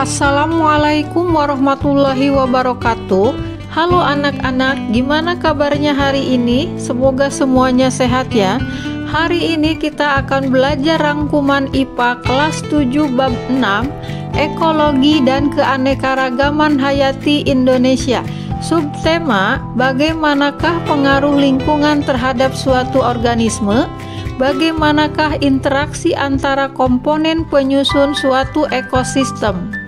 Assalamualaikum warahmatullahi wabarakatuh. Halo anak-anak, gimana kabarnya hari ini? Semoga semuanya sehat ya. Hari ini kita akan belajar rangkuman IPA kelas 7 bab 6, Ekologi dan Keanekaragaman Hayati Indonesia. Subtema, bagaimanakah pengaruh lingkungan terhadap suatu organisme? Bagaimanakah interaksi antara komponen penyusun suatu ekosistem?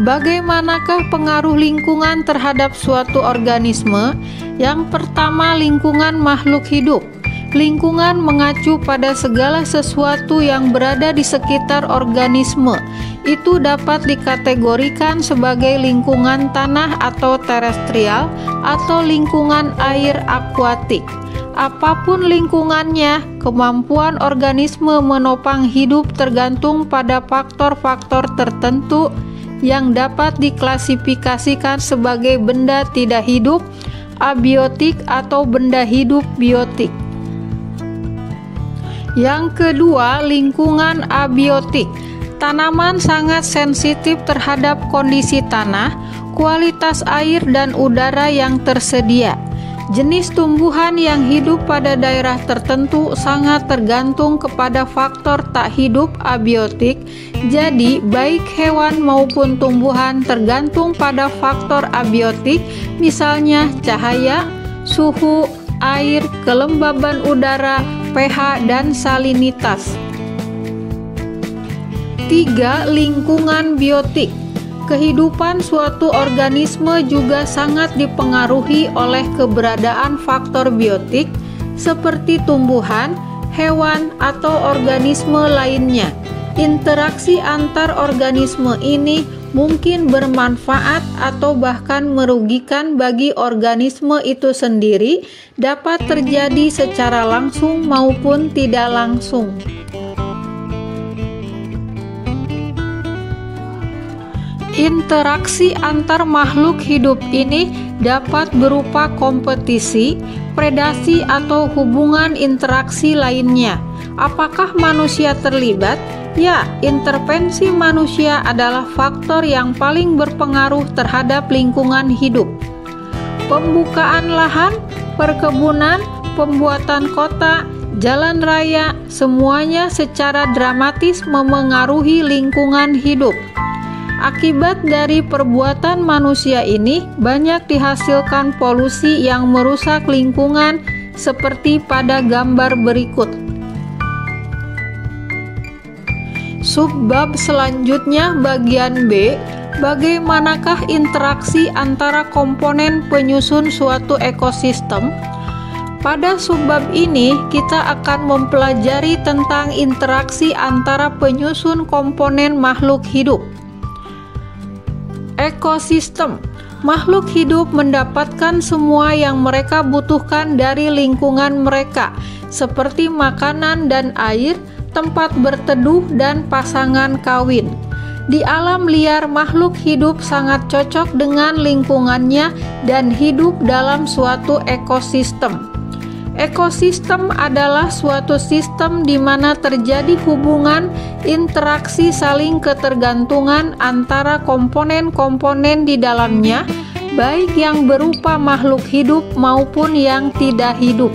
Bagaimanakah pengaruh lingkungan terhadap suatu organisme? Yang pertama, lingkungan makhluk hidup. Lingkungan mengacu pada segala sesuatu yang berada di sekitar organisme. Itu dapat dikategorikan sebagai lingkungan tanah atau terestrial atau lingkungan air akuatik. Apapun lingkungannya, kemampuan organisme menopang hidup tergantung pada faktor-faktor tertentu yang dapat diklasifikasikan sebagai benda tidak hidup, abiotik, atau benda hidup biotik. Yang kedua, lingkungan abiotik. Tanaman sangat sensitif terhadap kondisi tanah, kualitas air, dan udara yang tersedia. Jenis tumbuhan yang hidup pada daerah tertentu sangat tergantung kepada faktor tak hidup abiotik. Jadi, baik hewan maupun tumbuhan tergantung pada faktor abiotik, misalnya cahaya, suhu, air, kelembaban udara, pH, dan salinitas. 3. Lingkungan biotik. Kehidupan suatu organisme juga sangat dipengaruhi oleh keberadaan faktor biotik seperti tumbuhan, hewan, atau organisme lainnya. Interaksi antar organisme ini mungkin bermanfaat atau bahkan merugikan bagi organisme itu sendiri, dapat terjadi secara langsung maupun tidak langsung. Interaksi antar makhluk hidup ini dapat berupa kompetisi, predasi, atau hubungan interaksi lainnya. Apakah manusia terlibat? Ya, intervensi manusia adalah faktor yang paling berpengaruh terhadap lingkungan hidup. Pembukaan lahan, perkebunan, pembuatan kota, jalan raya, semuanya secara dramatis memengaruhi lingkungan hidup. Akibat dari perbuatan manusia ini, banyak dihasilkan polusi yang merusak lingkungan seperti pada gambar berikut. Subbab selanjutnya bagian B, bagaimanakah interaksi antara komponen penyusun suatu ekosistem? Pada subbab ini, kita akan mempelajari tentang interaksi antara penyusun komponen makhluk hidup. Ekosistem. Makhluk hidup mendapatkan semua yang mereka butuhkan dari lingkungan mereka, seperti makanan dan air, tempat berteduh, dan pasangan kawin. Di alam liar, makhluk hidup sangat cocok dengan lingkungannya dan hidup dalam suatu ekosistem. Ekosistem adalah suatu sistem di mana terjadi hubungan interaksi saling ketergantungan antara komponen-komponen di dalamnya, baik yang berupa makhluk hidup maupun yang tidak hidup.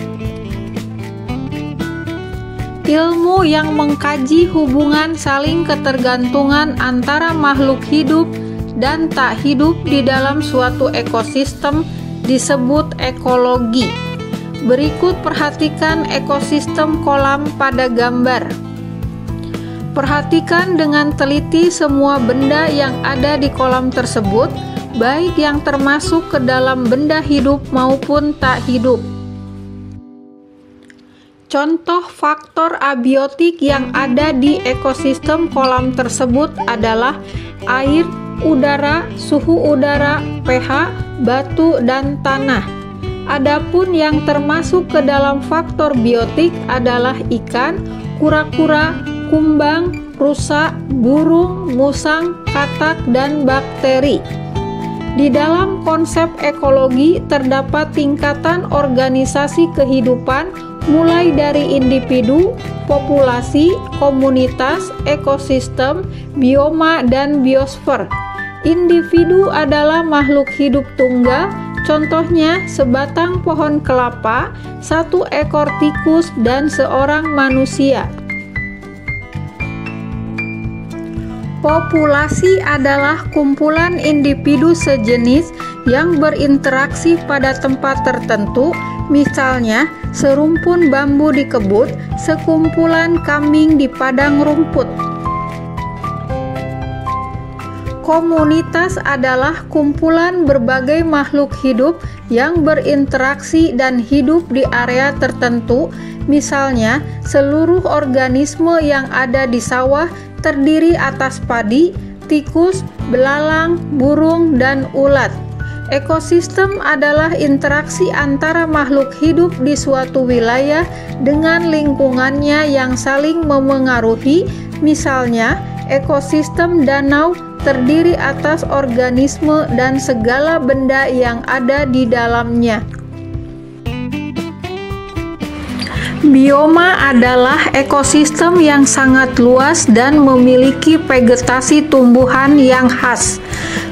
Ilmu yang mengkaji hubungan saling ketergantungan antara makhluk hidup dan tak hidup di dalam suatu ekosistem disebut ekologi. Berikut perhatikan ekosistem kolam pada gambar. Perhatikan dengan teliti semua benda yang ada di kolam tersebut, baik yang termasuk ke dalam benda hidup maupun tak hidup. Contoh faktor abiotik yang ada di ekosistem kolam tersebut adalah air, udara, suhu udara, pH, batu, dan tanah. Adapun yang termasuk ke dalam faktor biotik adalah ikan, kura-kura, kumbang, rusa, burung, musang, katak, dan bakteri. Di dalam konsep ekologi terdapat tingkatan organisasi kehidupan, mulai dari individu, populasi, komunitas, ekosistem, bioma, dan biosfer. Individu adalah makhluk hidup tunggal, contohnya sebatang pohon kelapa, satu ekor tikus, dan seorang manusia. Populasi adalah kumpulan individu sejenis yang berinteraksi pada tempat tertentu, misalnya serumpun bambu di kebun, sekumpulan kambing di padang rumput. Komunitas adalah kumpulan berbagai makhluk hidup yang berinteraksi dan hidup di area tertentu, misalnya seluruh organisme yang ada di sawah terdiri atas padi, tikus, belalang, burung, dan ulat. Ekosistem adalah interaksi antara makhluk hidup di suatu wilayah dengan lingkungannya yang saling memengaruhi, misalnya ekosistem danau terdiri atas organisme dan segala benda yang ada di dalamnya. Bioma adalah ekosistem yang sangat luas dan memiliki vegetasi tumbuhan yang khas.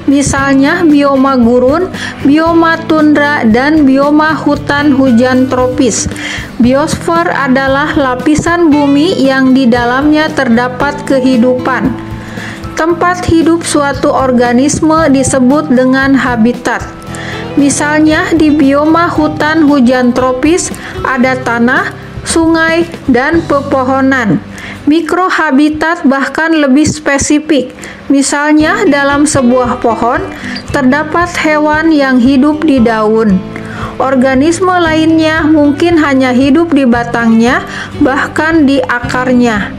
Misalnya bioma gurun, bioma tundra, dan bioma hutan hujan tropis. Biosfer adalah lapisan bumi yang di dalamnya terdapat kehidupan. Tempat hidup suatu organisme disebut dengan habitat. Misalnya di bioma hutan hujan tropis ada tanah, sungai, dan pepohonan. Mikrohabitat bahkan lebih spesifik. Misalnya dalam sebuah pohon terdapat hewan yang hidup di daun. Organisme lainnya mungkin hanya hidup di batangnya, bahkan di akarnya.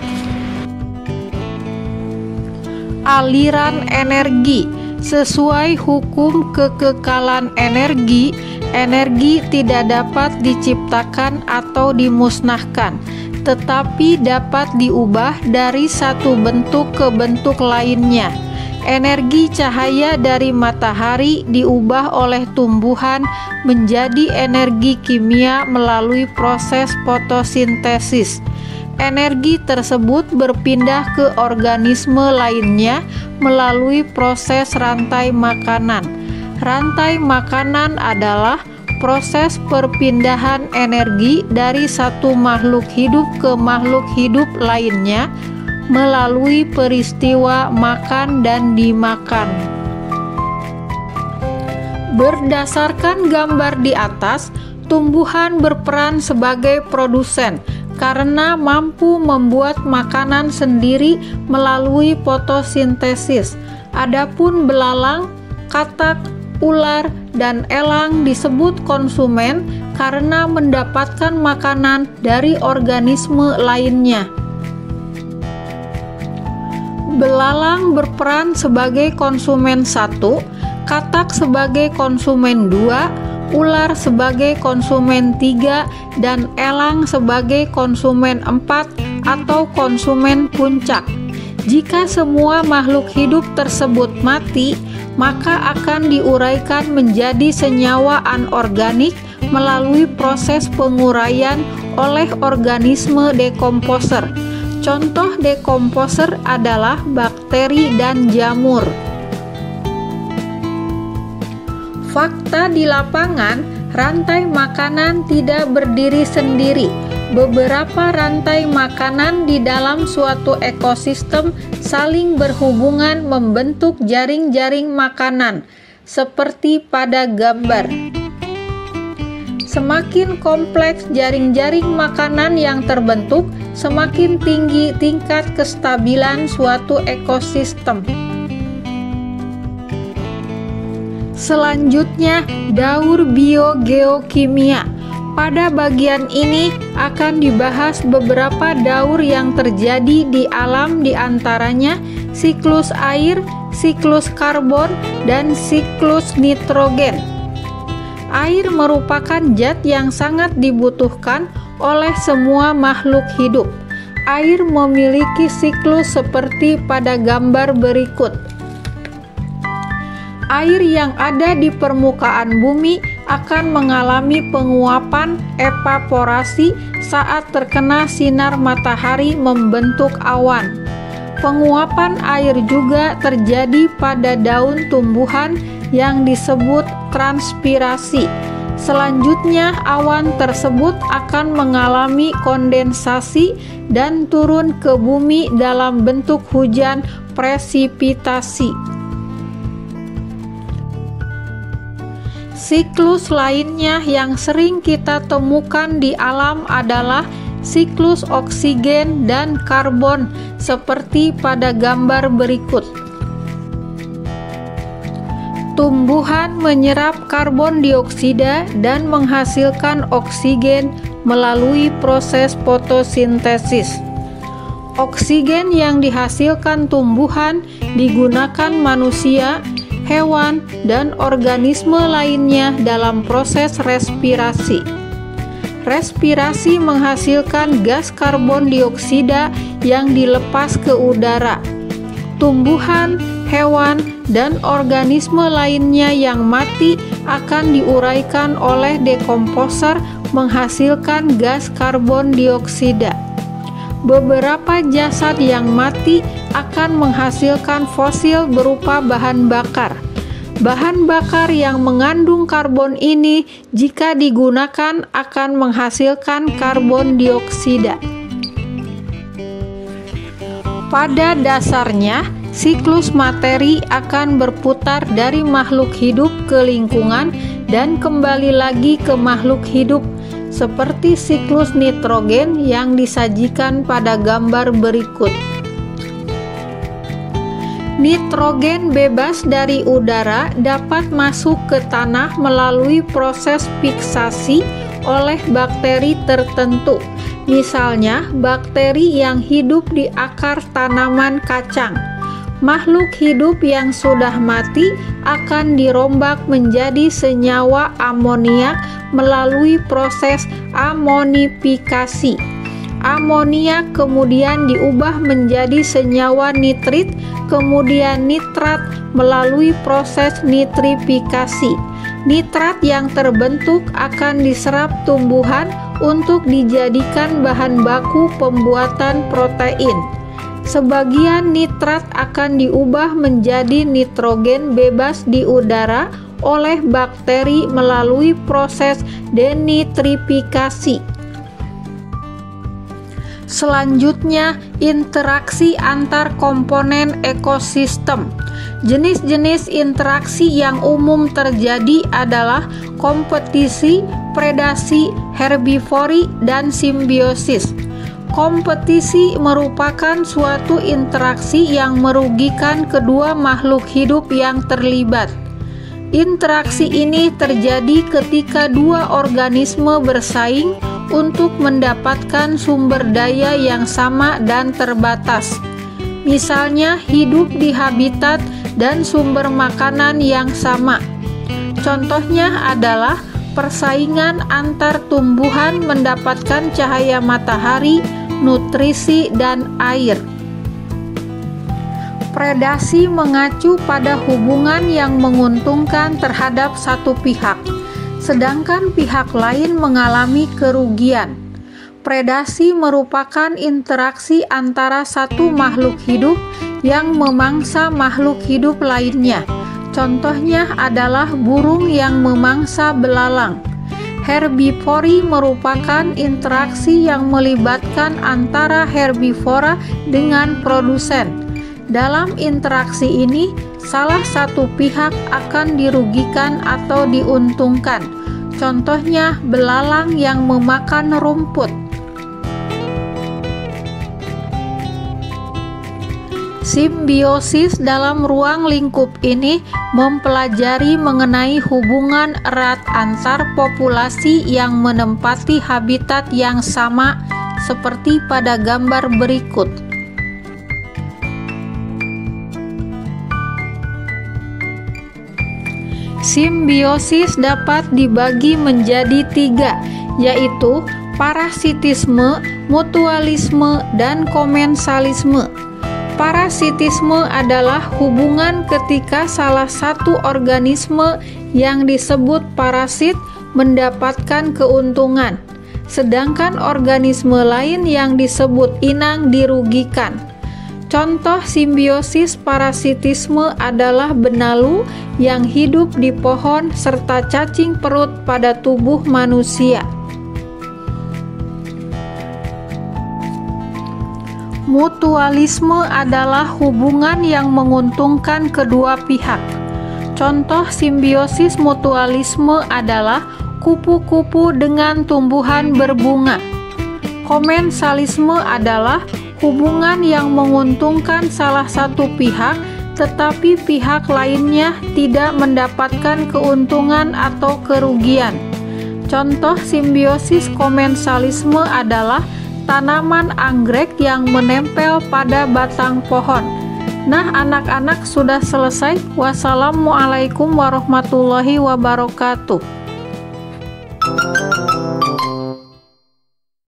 Aliran energi. Sesuai hukum kekekalan energi, energi tidak dapat diciptakan atau dimusnahkan, tetapi dapat diubah dari satu bentuk ke bentuk lainnya. Energi cahaya dari matahari diubah oleh tumbuhan menjadi energi kimia melalui proses fotosintesis. Energi tersebut berpindah ke organisme lainnya melalui proses rantai makanan. Rantai makanan adalah proses perpindahan energi dari satu makhluk hidup ke makhluk hidup lainnya melalui peristiwa makan dan dimakan. Berdasarkan gambar di atas, tumbuhan berperan sebagai produsen karena mampu membuat makanan sendiri melalui fotosintesis. Adapun belalang, katak, ular, dan elang disebut konsumen karena mendapatkan makanan dari organisme lainnya. Belalang berperan sebagai konsumen 1, katak sebagai konsumen 2, ular sebagai konsumen 3, dan elang sebagai konsumen 4 atau konsumen puncak. Jika semua makhluk hidup tersebut mati, maka akan diuraikan menjadi senyawa anorganik melalui proses penguraian oleh organisme dekomposer. Contoh dekomposer adalah bakteri dan jamur. Fakta di lapangan, rantai makanan tidak berdiri sendiri. Beberapa rantai makanan di dalam suatu ekosistem saling berhubungan membentuk jaring-jaring makanan, seperti pada gambar. Semakin kompleks jaring-jaring makanan yang terbentuk, semakin tinggi tingkat kestabilan suatu ekosistem. Selanjutnya, daur biogeokimia. Pada bagian ini akan dibahas beberapa daur yang terjadi di alam, diantaranya siklus air, siklus karbon, dan siklus nitrogen. Air merupakan zat yang sangat dibutuhkan oleh semua makhluk hidup. Air memiliki siklus seperti pada gambar berikut. Air yang ada di permukaan bumi akan mengalami penguapan evaporasi saat terkena sinar matahari membentuk awan. Penguapan air juga terjadi pada daun tumbuhan yang disebut transpirasi. Selanjutnya, awan tersebut akan mengalami kondensasi dan turun ke bumi dalam bentuk hujan presipitasi. Siklus lainnya yang sering kita temukan di alam adalah siklus oksigen dan karbon, seperti pada gambar berikut. Tumbuhan menyerap karbon dioksida dan menghasilkan oksigen melalui proses fotosintesis. Oksigen yang dihasilkan tumbuhan digunakan manusia, hewan, dan organisme lainnya dalam proses respirasi. Respirasi menghasilkan gas karbon dioksida yang dilepas ke udara. Tumbuhan, hewan, dan organisme lainnya yang mati akan diuraikan oleh dekomposer menghasilkan gas karbon dioksida. Beberapa jasad yang mati akan menghasilkan fosil berupa bahan bakar. Bahan bakar yang mengandung karbon ini jika digunakan akan menghasilkan karbon dioksida. Pada dasarnya, siklus materi akan berputar dari makhluk hidup ke lingkungan dan kembali lagi ke makhluk hidup, seperti siklus nitrogen yang disajikan pada gambar berikut. Nitrogen bebas dari udara dapat masuk ke tanah melalui proses fiksasi oleh bakteri tertentu. Misalnya, bakteri yang hidup di akar tanaman kacang. Makhluk hidup yang sudah mati akan dirombak menjadi senyawa amoniak melalui proses amonifikasi. Amoniak kemudian diubah menjadi senyawa nitrit, kemudian nitrat melalui proses nitrifikasi. Nitrat yang terbentuk akan diserap tumbuhan untuk dijadikan bahan baku pembuatan protein. Sebagian nitrat akan diubah menjadi nitrogen bebas di udara oleh bakteri melalui proses denitrifikasi. Selanjutnya, interaksi antar komponen ekosistem. Jenis-jenis interaksi yang umum terjadi adalah kompetisi, predasi, herbivori, dan simbiosis. Kompetisi merupakan suatu interaksi yang merugikan kedua makhluk hidup yang terlibat. Interaksi ini terjadi ketika dua organisme bersaing untuk mendapatkan sumber daya yang sama dan terbatas. Misalnya, hidup di habitat dan sumber makanan yang sama. Contohnya adalah persaingan antar tumbuhan mendapatkan cahaya matahari, nutrisi, dan air. Predasi mengacu pada hubungan yang menguntungkan terhadap satu pihak, sedangkan pihak lain mengalami kerugian. Predasi merupakan interaksi antara satu makhluk hidup yang memangsa makhluk hidup lainnya. Contohnya adalah burung yang memangsa belalang. Herbivori merupakan interaksi yang melibatkan antara herbivora dengan produsen. Dalam interaksi ini, salah satu pihak akan dirugikan atau diuntungkan. Contohnya, belalang yang memakan rumput. Simbiosis dalam ruang lingkup ini mempelajari mengenai hubungan erat antar populasi yang menempati habitat yang sama, seperti pada gambar berikut. Simbiosis dapat dibagi menjadi 3, yaitu parasitisme, mutualisme, dan komensalisme. Parasitisme adalah hubungan ketika salah satu organisme yang disebut parasit mendapatkan keuntungan, sedangkan organisme lain yang disebut inang dirugikan. Contoh simbiosis parasitisme adalah benalu yang hidup di pohon serta cacing perut pada tubuh manusia. Mutualisme adalah hubungan yang menguntungkan kedua pihak. Contoh simbiosis mutualisme adalah kupu-kupu dengan tumbuhan berbunga. Komensalisme adalah hubungan yang menguntungkan salah satu pihak, tetapi pihak lainnya tidak mendapatkan keuntungan atau kerugian. Contoh simbiosis komensalisme adalah tanaman anggrek yang menempel pada batang pohon. Nah, anak-anak sudah selesai. Wassalamualaikum warahmatullahi wabarakatuh.